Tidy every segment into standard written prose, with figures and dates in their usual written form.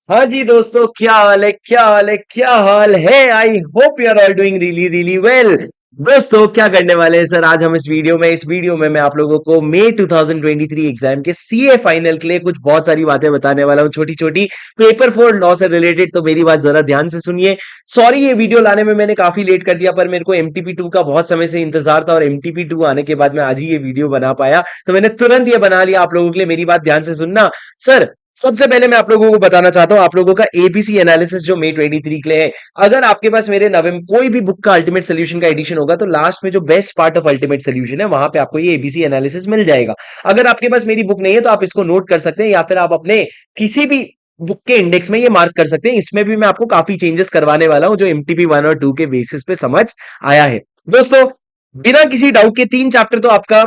हाँ जी दोस्तों, क्या हाल है, क्या हाल है, क्या हाल है। I hope you are all doing really really well. दोस्तों, क्या करने वाले हैं सर आज हम इस वीडियो में मैं आप लोगों को मई 2023 एग्जाम के सीए फाइनल के लिए कुछ बहुत सारी बातें बताने वाला हूँ, छोटी छोटी पेपर फोर लॉ से रिलेटेड। तो मेरी बात जरा ध्यान से सुनिए। सॉरी, ये वीडियो लाने में मैंने काफी लेट कर दिया, पर मेरे को एमटीपी 2 का बहुत समय से इंतजार था और एमटीपी 2 आने के बाद मैं आज ही ये वीडियो बना पाया, तो मैंने तुरंत ये बना लिया आप लोगों के लिए। मेरी बात ध्यान से सुनना सर। सबसे पहले मैं आप लोगों को बताना चाहता हूं, आप लोगों का एबीसी एनालिसिस जो मई 23 के लिए है। अगर आपके पास मेरे नवंबर कोई भी बुक का अल्टीमेट सोल्यूशन का एडिशन होगा, तो लास्ट में जो best part of ultimate solution है वहां पे आपको ये एबीसी एनालिसिस मिल जाएगा। अगर आपके पास मेरी बुक नहीं है तो आप इसको नोट कर सकते हैं, या फिर आप अपने किसी भी बुक के इंडेक्स में ये मार्क कर सकते हैं। इसमें भी मैं आपको काफी चेंजेस करवाने वाला हूं, जो एमटीपी 1 और 2 के बेसिस पे समझ आया है। दोस्तों, बिना किसी डाउट के तीन चैप्टर तो आपका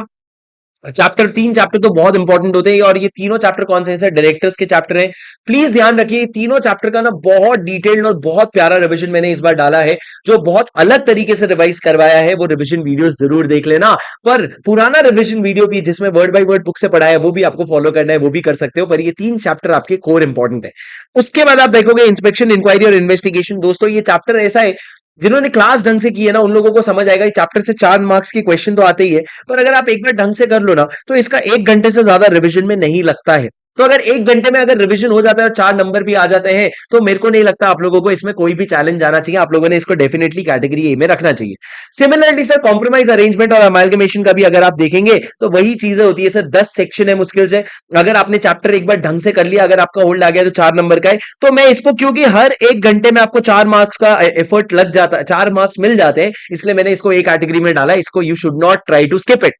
तीन चैप्टर तो बहुत इंपॉर्टेंट होते हैं, और ये तीनों चैप्टर कौन से हैं सर? डायरेक्टर्स के चैप्टर हैं। प्लीज ध्यान रखिए, तीनों चैप्टर का ना बहुत डिटेल्ड और बहुत प्यारा रिवीजन मैंने इस बार डाला है, जो बहुत अलग तरीके से रिवाइज करवाया है। वो रिवीजन वीडियोस जरूर देख लेना। पर पुराना रिवीजन वीडियो भी जिसमें वर्ड बाय वर्ड बुक से पढ़ा है, वो भी आपको फॉलो करना है, वो भी कर सकते हो। पर ये तीन चैप्टर आपके कोर इंपॉर्टेंट है। उसके बाद आप देखोगे इंस्पेक्शन, इंक्वायरी और इन्वेस्टिगेशन। दोस्तों, ये चैप्टर ऐसा है, जिन्होंने क्लास ढंग से की है ना, उन लोगों को समझ आएगा। ये चैप्टर से 4 मार्क्स के क्वेश्चन तो आते ही है, पर अगर आप एक बार ढंग से कर लो ना, तो इसका 1 घंटे से ज्यादा रिवीजन में नहीं लगता है। तो अगर 1 घंटे में अगर रिवीजन हो जाता है और 4 नंबर भी आ जाते हैं, तो मेरे को नहीं लगता आप लोगों को इसमें कोई भी चैलेंज आना चाहिए। आप लोगों ने इसको डेफिनेटली कैटेगरी ए में रखना चाहिए। सिमिलरली सर, कॉम्प्रोमाइज, अरेंजमेंट और अमालगमेशन का भी अगर आप देखेंगे तो वही चीजें होती है सर। 10 सेक्शन है मुश्किल से। अगर आपने चैप्टर एक बार ढंग से कर लिया, अगर आपका होल्ड आ गया तो 4 नंबर का है। तो मैं इसको, क्योंकि हर 1 घंटे में आपको 4 मार्क्स का एफर्ट लग जाता है, 4 मार्क्स मिल जाते हैं, इसलिए मैंने इसको एक कैटेगरी में डाला। इसको you should not try to skip it.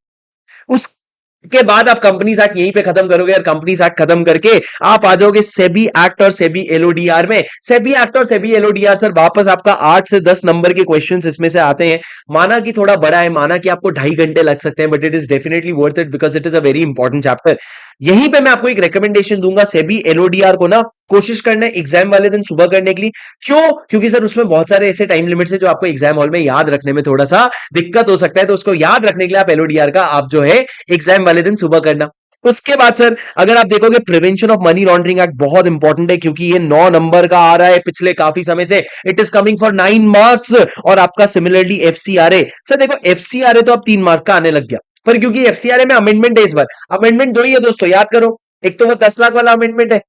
उसके बाद आप कंपनीज एक्ट यहीं पे खत्म करोगे, और कंपनीज एक्ट खत्म करके आप आ जाओगे सेबी एक्ट और सेबी एलओडीआर में। सेबी एक्ट और सेबी एलओडीआर सर, वापस आपका 8 से 10 नंबर के क्वेश्चंस इसमें से आते हैं। माना कि थोड़ा बड़ा है, माना कि आपको 2.5 घंटे लग सकते हैं, but it is definitely worth it because it is a very important chapter. यहीं पे मैं आपको एक रिकमेंडेशन दूंगा, सेबी एलओडीआर को ना कोशिश करना है एग्जाम वाले दिन सुबह करने के लिए। क्यों? क्योंकि सर उसमें बहुत सारे ऐसे टाइम लिमिट्स है जो आपको एग्जाम हॉल में याद रखने में थोड़ा सा दिक्कत हो सकता है। तो उसको याद रखने के लिए आप एलओडीआर का आप जो है एग्जाम वाले दिन सुबह करना। उसके बाद सर, अगर आप देखोगे prevention of money laundering act बहुत इंपॉर्टेंट है, क्योंकि ये 9 नंबर का आ रहा है पिछले काफी समय से। It is coming for 9 marks. और आपका सिमिलरली एफसीआरए सर, देखो एफसीआरए तो अब 3 मार्क का आने लग गया, पर क्योंकि एफसीआरए में अमेंडमेंट है इस बार। अमेंडमेंट दो ही है दोस्तों, याद करो। एक तो वो 10 लाख वाला अमेंडमेंट है,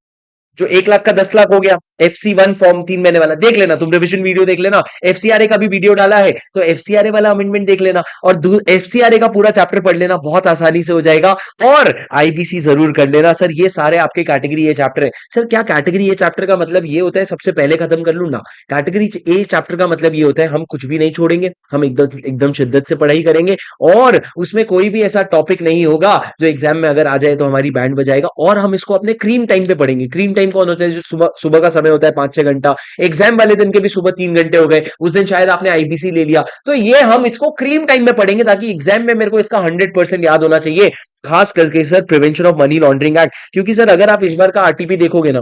जो 1 लाख का 10 लाख हो गया। FC1 फॉर्म 3 महीने वाला देख लेना, तुम रिविजन वीडियो देख लेना। एफसीआरए का भी वीडियो डाला है, तो एफसीआरए वाला अमेंडमेंट देख लेना, और एफसीआरए का पूरा चैप्टर पढ़ लेना, बहुत आसानी से हो जाएगा। और आईबीसी जरूर कर लेना सर। ये सारे आपके कैटेगरी ए चैप्टर है। सर, क्या कैटेगरी ए चैप्टर का मतलब ये होता है सबसे पहले खत्म कर लू ना? कैटेगरी ए चैप्टर का मतलब ये होता है हम कुछ भी नहीं छोड़ेंगे, हम एकदम एकदम शिद्दत से पढ़ाई करेंगे, और उसमें कोई भी ऐसा टॉपिक नहीं होगा जो एग्जाम में अगर आ जाए तो हमारी बैंड बजाएगा। और हम इसको अपने क्रीम टाइम पे पढ़ेंगे। क्रीम टाइम कौन होता है? जो सुबह सुबह का समय होता है, 5-6 घंटा। एग्जाम वाले दिन के भी सुबह 3 घंटे हो गए, उस दिन शायद आपने आईबीसी ले लिया, तो ये हम इसको क्रीम टाइम में पढ़ेंगे, ताकि एग्जाम में मेरे को इसका 100% याद होना चाहिए। खास करके sir prevention of money laundering act, क्योंकि सर अगर आप इस बार का आरटीपी देखोगे ना,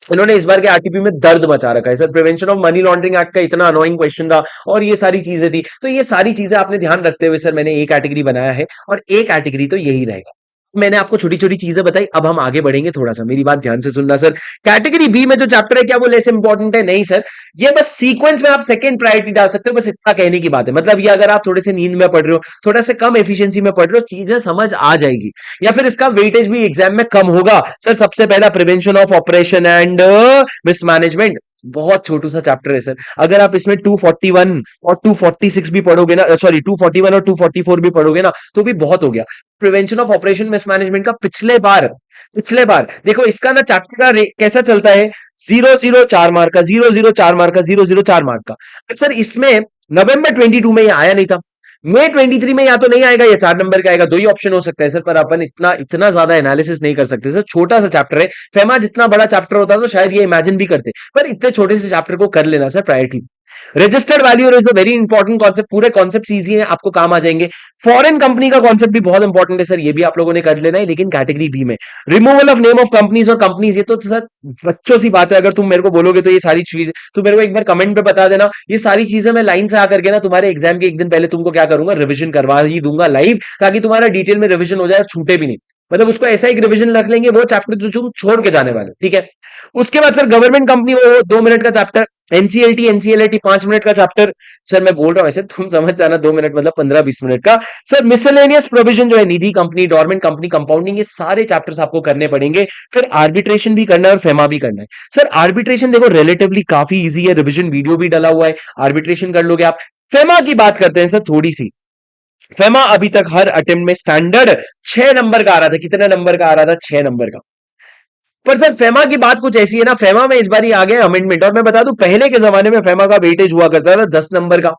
इन्होंने इस बार के आरटीपी में दर्द मचा रखा है sir. Prevention of money laundering act का इतना अनोइंग क्वेश्चन था, और ये सारी चीजें थी। तो ये सारी चीजें आपने ध्यान रखते हुए सर मैंने एक कैटेगरी बनाया है, और एक कैटेगरी तो यही रहेगा। मैंने आपको छोटी छोटी चीजें बताई, अब हम आगे बढ़ेंगे। थोड़ा सा मेरी बात ध्यान से सुनना सर। कैटेगरी बी में जो चैप्टर है, क्या वो लेस इंपॉर्टेंट है? नहीं सर। ये बस सीक्वेंस में आप सेकंड प्रायोरिटी डाल सकते हो, बस इतना कहने की बात है। मतलब ये अगर आप थोड़े से नींद में पढ़ रहे हो, थोड़ा से कम एफिशिएंसी में पढ़ रहे हो, चीजें समझ आ जाएगी, या फिर इसका वेटेज भी एग्जाम में कम होगा। सर, सबसे पहला prevention of operation and mismanagement, बहुत छोटू सा चैप्टर है सर। अगर आप इसमें 241 और 246 भी पढ़ोगे ना, सॉरी 241 और 244 भी पढ़ोगे ना, तो भी बहुत हो गया। प्रिवेंशन ऑफ ऑपरेशन मिसमैनेजमेंट का पिछले बार देखो, इसका ना चैप्टर का कैसा चलता है, 0-0 4 मार्क का, 0-0 4 मार्क का, 0-0 4 मार्क का। सर इसमें नवंबर 22 में ये आया नहीं था। मई 23 में या तो नहीं आएगा या 4 नंबर का आएगा, दो ही ऑप्शन हो सकता है सर। पर अपन इतना इतना ज्यादा एनालिसिस नहीं कर सकते सर, छोटा सा चैप्टर है। फेमा जितना बड़ा चैप्टर होता तो शायद ये इमेजिन भी करते, पर इतने छोटे से चैप्टर को कर लेना sir priority. Registered value is a very important concept, पूरे कॉन्सेप्ट इजी हैं, आपको काम आ जाएंगे। फॉरेन कंपनी का कॉन्सेप्ट भी बहुत इंपॉर्टेंट है सर, ये भी आप लोगों ने कर लेना है, लेकिन कैटेगरी बी में। Removal of name of companies और कंपनीज, ये तो सर बच्चों सी बात है। अगर तुम मेरे को बोलोगे तो ये सारी चीजें तो मेरे को एक बार कमेंट पे बता देना। ये सारी चीजें मैं लाइन से आकर के ना तुम्हारे एग्जाम के एक दिन पहले तुमको क्या करूंगा, रिविजन करवा ही दूंगा लाइव, ताकि तुम्हारा डिटेल में रिविजन हो जाए और छूटे भी नहीं। मतलब उसको ऐसा एक रिवीजन रख लेंगे, वो चैप्टर जो तुम छोड़ के जाने वाले, ठीक है। उसके बाद सर गवर्नमेंट कंपनी, वो 2 मिनट का चैप्टर। एनसीएलटी, एनसीएलटी 5 मिनट का चैप्टर। सर मैं बोल रहा हूं ऐसे, तुम समझ जाना, 2 मिनट मतलब 15-20 मिनट का। सर मिसलेनियस प्रोविजन जो है, निधि कंपनी, डोरमेंट कंपनी, कंपाउंडिंग, ये सारे चैप्टर्स आपको करने पड़ेंगे। फिर आर्बिट्रेशन भी करना है और फेमा भी करना है। सर आर्बिट्रेशन देखो रिलेटिवली काफी इजी है, रिविजन वीडियो भी डला हुआ है, आर्बिट्रेशन कर लोगे आप। फेमा की बात करते हैं सर थोड़ी सी। फेमा अभी तक हर अटेम्प्ट में स्टैंडर्ड 6 नंबर का आ रहा था। कितने नंबर का आ रहा था? 6 नंबर का। पर सर फेमा की बात कुछ ऐसी है ना, फेमा में इस बार ही आ गया अमेंडमेंट। और मैं बता दूं, पहले के जमाने में फेमा का वेटेज हुआ करता था 10 नंबर का।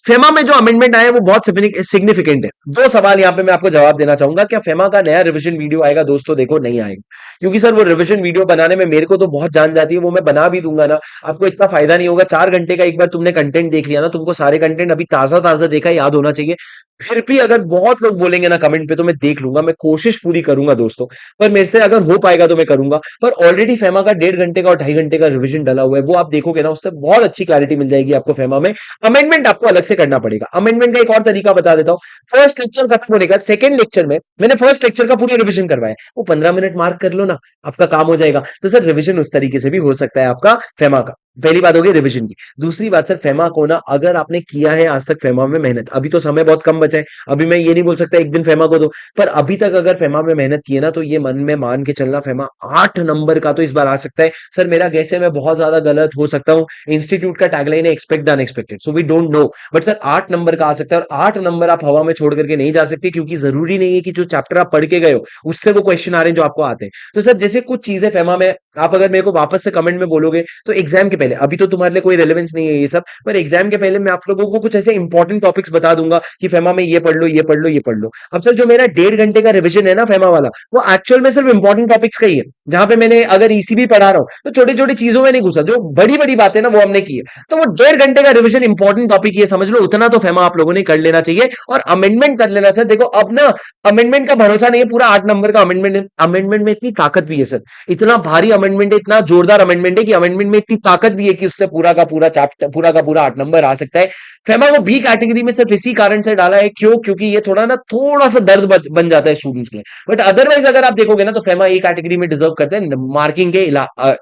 फेमा में जो अमेंडमेंट आए वो बहुत सिग्निफिकेंट है। दो सवाल यहां पे मैं आपको जवाब देना चाहूंगा, क्या फेमा का नया रिवीजन वीडियो आएगा? दोस्तों देखो, नहीं आएगा। क्योंकि सर वो रिवीजन वीडियो बनाने में मेरे को तो बहुत जान जाती है, वो मैं बना भी दूंगा ना, आपको इतना फायदा नहीं होगा। 4 घंटे का एक बार तुमने कंटेंट देख लिया ना, तुमको सारे कंटेंट अभी ताजा ताजा देखा याद होना चाहिए। फिर भी अगर बहुत लोग बोलेंगे ना कमेंट पे, तो मैं देख लूंगा, मैं कोशिश पूरी करूंगा दोस्तों। पर मेरे से अगर हो पाएगा तो मैं करूंगा। पर ऑलरेडी फेमा का 1.5 घंटे का और 2.5 घंटे का रिवीजन डला हुआ है, वो आप देखोगे ना, उससे बहुत अच्छी क्लैरिटी मिल जाएगी आपको फेमा में। अमेंडमेंट आपको अलग से करना पड़ेगा। अमेंडमेंट का एक और तरीका बता देता हूं। फर्स्ट लेक्चर खत्म होने का सेकंड लेक्चर में मैंने फर्स्ट लेक्चर का पूरी रिवीजन करवाया, वो 15 मिनट मार्क कर लो ना, आपका काम हो जाएगा। तो सर रिवीजन उस तरीके से भी हो सकता है आपका फेमा का। पहली बात होगी रिवीजन की। दूसरी बात सर, फेमा को ना, अगर आपने किया है आज तक फेमा में मेहनत, अभी तो समय बहुत कम बचा है, अभी मैं ये नहीं बोल सकता एक दिन फेमा को दो, पर अभी तक अगर फेमा में मेहनत की है ना, तो ये मन में मान के चलना, फेमा 8 नंबर का तो इस बार आ सकता है। सर मेरा गैस है, मैं बहुत ज्यादा गलत हो सकता हूं। इंस्टीट्यूट का टैगलाइन है expect the unexpected, so we don't know. But sir 8 number का आ सकता है। और 8 नंबर आप हवा में छोड़ करके नहीं जा सकते, क्योंकि जरूरी नहीं है कि जो चैप्टर आप पढ़ के गए हो उससे वो क्वेश्चन आ रहे हैं जो आपको आते हैं। तो सर जैसे कुछ चीजें फेमा में, आप अगर मेरे को वापस से कमेंट में बोलोगे तो एग्जाम के पहले, अभी तो तुम्हारे लिए कोई रेलेवेंस नहीं है ये सब, पर एग्जाम के पहले मैं आप लोगों को कुछ ऐसे इंपॉर्टेंट टॉपिक्स बता दूंगा कि फेमा में ये पढ़ लो, ये पढ़ लो, ये पढ़ लो। अब सर जो मेरा 1.5 घंटे का रिवीजन है ना फेमा वाला, वो एक्चुअल में सिर्फ इंपॉर्टेंट टॉपिक्स का ही है। जहां पे मैंने अगर ईसीबी पढ़ा रहा हूं तो छोटी छोटी चीजों में नहीं घुसा, जो बड़ी बड़ी बातें ना वो हमने की है। तो वो 1.5 घंटे का रिवीजन इंपॉर्टेंट टॉपिक ये समझ लो, उतना तो फेमा आप लोगों ने कर लेना चाहिए। और अमेंडमेंट कर लेना सर। देखो अब ना, अमेंडमेंट का भरोसा नहीं है, पूरा 8 नंबर का अमेंडमेंट है। अमेंडमेंट में इतनी ताकत भी है सर, इतना भारी अमेंडमेंट है, इतना जोरदार अमेंडमेंट है कि अमेंडमेंट में इतनी ताकत भी है कि उससे पूरा का पूरा चैप्टर, पूरा का पूरा 8 नंबर आ सकता है। फेमा को बी कैटेगरी में सिर्फ इसी कारण से डाला है, क्यों? क्योंकि ये थोड़ा ना, थोड़ा सा दर्द बन जाता है स्टूडेंट्स के लिए। बट अदरवाइज अगर आप देखोगे ना, तो फेमा ए कैटेगरी में डिजर्व करते हैं मार्किंग के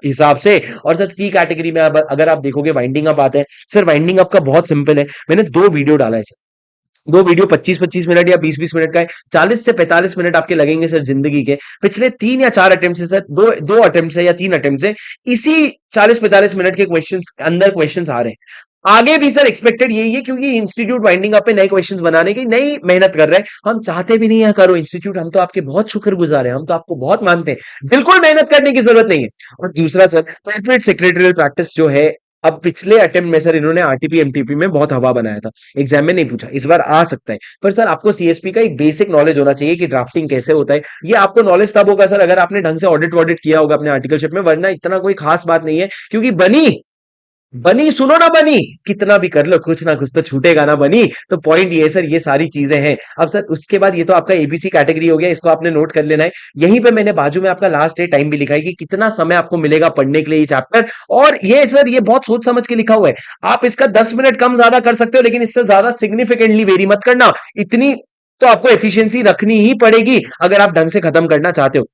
हिसाब से। और सर सी कैटेगरी में अगर आप देखोगे, वाइंडिंग अप आते हैं। सर वाइंडिंग अप का बहुत सिंपल है, मैंने 2 वीडियो डाला है सर। 2 वीडियो 25-25 मिनट या 20-20 मिनट का है। 40 से 45 मिनट आपके लगेंगे सर जिंदगी के। पिछले 3 या 4 अटेम्प्ट से सर, दो दो अटेम्प्ट से या 3 अटेम्प्ट से इसी 40-45 मिनट के क्वेश्चंस अंदर क्वेश्चंस आ रहे हैं। आगे भी सर एक्सपेक्टेड यही है, क्योंकि इंस्टीट्यूट वाइंडिंग अप पे नए क्वेश्चंस बनाने की नई मेहनत कर रहे हैं। हम चाहते भी नहीं है करो इंस्टीट्यूट, हम तो आपके बहुत शुक्रगुजार हैं, हम तो आपको बहुत मानते हैं, बिल्कुल मेहनत करने की जरूरत नहीं है। और दूसरा सर, कॉर्पोरेट सेक्रेटरियल प्रैक्टिस जो है, अब पिछले अटेम्प्ट में सर इन्होंने आरटीपी एमटीपी में बहुत हवा बनाया था, एग्जाम में नहीं पूछा, इस बार आ सकता है। पर सर आपको सीएसपी का एक बेसिक नॉलेज होना चाहिए कि ड्राफ्टिंग कैसे होता है। ये आपको नॉलेज तब होगा सर अगर आपने ढंग से ऑडिट वॉडिट किया होगा अपने आर्टिकलशिप में, वरना इतना कोई खास बात नहीं है। क्योंकि बनी बनी सुनो ना, बनी कितना भी कर लो, कुछ ना कुछ तो छूटेगा ना बनी। तो पॉइंट ये सर, ये सारी चीजें हैं। अब सर उसके बाद ये तो आपका एबीसी कैटेगरी हो गया, इसको आपने नोट कर लेना है। यहीं पे मैंने बाजू में आपका लास्ट डे टाइम भी लिखा है कि कितना समय आपको मिलेगा पढ़ने के लिए ये चैप्टर। और ये सर, ये बहुत सोच समझ के लिखा हुआ है। आप इसका 10 मिनट कम ज्यादा कर सकते हो, लेकिन इससे ज्यादा सिग्निफिकेंटली वेरी मत करना। इतनी तो आपको एफिशिएंसी रखनी ही पड़ेगी अगर आप ढंग से खत्म करना चाहते हो।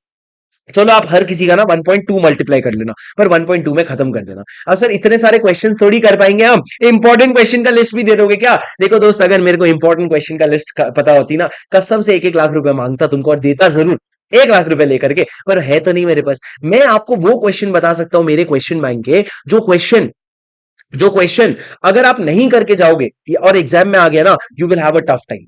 चलो आप हर किसी का ना 1.2 मल्टीप्लाई कर लेना, पर 1.2 में खत्म कर देना। अब सर इतने सारे क्वेश्चंस थोड़ी कर पाएंगे हम, इंपॉर्टेंट क्वेश्चन का लिस्ट भी दे दोगे क्या? देखो दोस्त, अगर मेरे को इंपॉर्टेंट क्वेश्चन का लिस्ट पता होती ना, कसम से 1-1 लाख रुपए मांगता तुमको और देता जरूर, 1 लाख रुपए लेकर के। पर है तो नहीं मेरे पास। मैं आपको वो क्वेश्चन बता सकता हूं मेरे क्वेश्चन बैंक के, जो क्वेश्चन अगर आप नहीं करके जाओगे और एग्जाम में आ गया ना, you will have a tough time.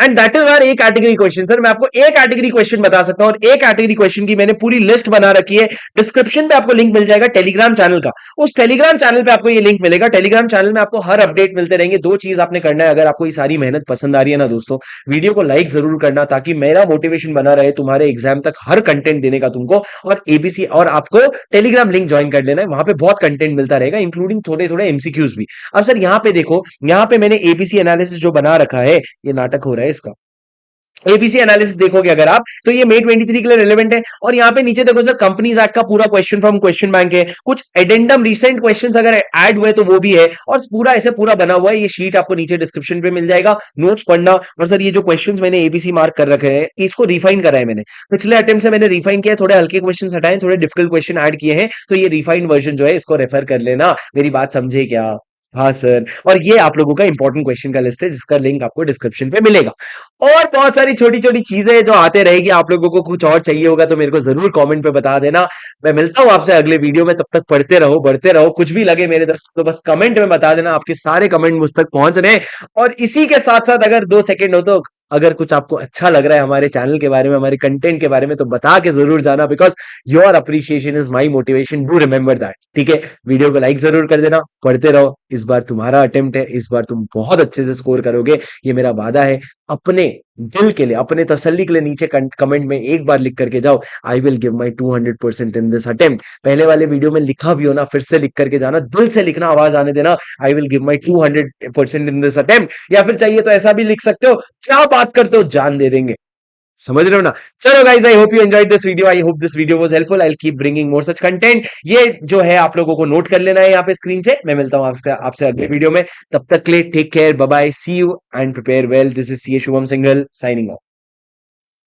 And that is R A category question. Sir मैं आपको ए कैटेगरी क्वेश्चन बता सकता हूं, और ए कैटेगरी क्वेश्चन की मैंने पूरी लिस्ट बना रखी है। डिस्क्रिप्शन पे आपको लिंक मिल जाएगा टेलीग्राम चैनल का, उस टेलीग्राम चैनल पे आपको ये लिंक मिलेगा। टेलीग्राम चैनल में आपको हर अपडेट मिलते रहेंगे। दो चीज आपने करना है, अगर आपको ये सारी मेहनत पसंद आ रही है ना दोस्तों, वीडियो को लाइक जरूर करना, ताकि मेरा मोटिवेशन बना रहे तुम्हारे एग्जाम तक हर कंटेंट देने का तुमको। और एबीसी, और आपको टेलीग्राम लिंक ज्वाइन कर लेना है, वहां पे बहुत कंटेंट मिलता रहेगा, इंक्लूडिंग थोड़े थोड़े एमसीक्यूज भी। अब सर यहाँ पे देखो, यहाँ पे मैंने एबीसी एनालिसिस जो बना रखा है, ये नाटक हो रहा है इसका। एबीसी एनालिसिस देखोगे अगर आप, तो ये मई 23 के लिए रिलेवेंट है। और यहाँ पे नीचे देखो सर, कंपनीज एक्ट का पूरा क्वेश्चन फ्रॉम क्वेश्चन बैंक है, कुछ एडेंडम रिसेंट क्वेश्चंस अगर ऐड हुए तो वो भी है, और पूरा ऐसे पूरा बना हुआ है। ये शीट आपको नीचे डिस्क्रिप्शन पे मिल जाएगा, नोट्स पढ़ना। और सर ये जो क्वेश्चंस मैंने एबीसी मार्क कर रखे हैं, इसको रिफाइन करा है मैंने, पिछले अटेम्प्ट से मैंने रिफाइन किया है, थोड़े हल्के क्वेश्चन हटाए, थोड़े डिफिकल्ट क्वेश्चन ऐड किए हैं। तो ये रिफाइंड वर्जन जो है, इसको रेफर कर लेना। मेरी बात समझे क्या? हाँ सर। और ये आप लोगों का इंपॉर्टेंट क्वेश्चन का लिस्ट है, जिसका लिंक आपको डिस्क्रिप्शन पे मिलेगा। और बहुत सारी छोटी छोटी चीजें जो आते रहेगी। आप लोगों को कुछ और चाहिए होगा तो मेरे को जरूर कमेंट पे बता देना। मैं मिलता हूं आपसे अगले वीडियो में, तब तक पढ़ते रहो, बढ़ते रहो। कुछ भी लगे मेरे तरफ तो बस कमेंट में बता देना, आपके सारे कमेंट मुझ तक पहुंच रहे हैं। और इसी के साथ साथ अगर 2 सेकंड हो तो, अगर कुछ आपको अच्छा लग रहा है हमारे चैनल के बारे में, हमारे कंटेंट के बारे में, तो बता के जरूर जाना, because your appreciation is my motivation, do remember that. ठीक है, वीडियो को लाइक जरूर कर देना, पढ़ते रहो। इस बार तुम्हारा अटेम्प्ट है, इस बार तुम बहुत अच्छे से स्कोर करोगे, ये मेरा वादा है। अपने दिल के लिए, अपने तसल्ली के लिए नीचे कमेंट में एक बार लिख करके जाओ, I will give my 200% in this attempt. पहले वाले वीडियो में लिखा भी हो ना, फिर से लिख करके जाना, दिल से लिखना, आवाज आने देना, I will give my 200% in this attempt. या फिर चाहिए तो ऐसा भी लिख सकते हो, क्या बात करते हो, जान दे देंगे। समझ रहे हो ना? चलो guys, I hope you enjoyed this video, I hope this video was helpful, I will keep bringing more such content. ये जो है आप लोगों को नोट कर लेना है यहाँ पे स्क्रीन से। मैं मिलता हूँ आपसे आपसे अगले वीडियो में, तब तक के लिए take care, bye bye, see you and prepare well. This is C A Shubham Singhal signing of.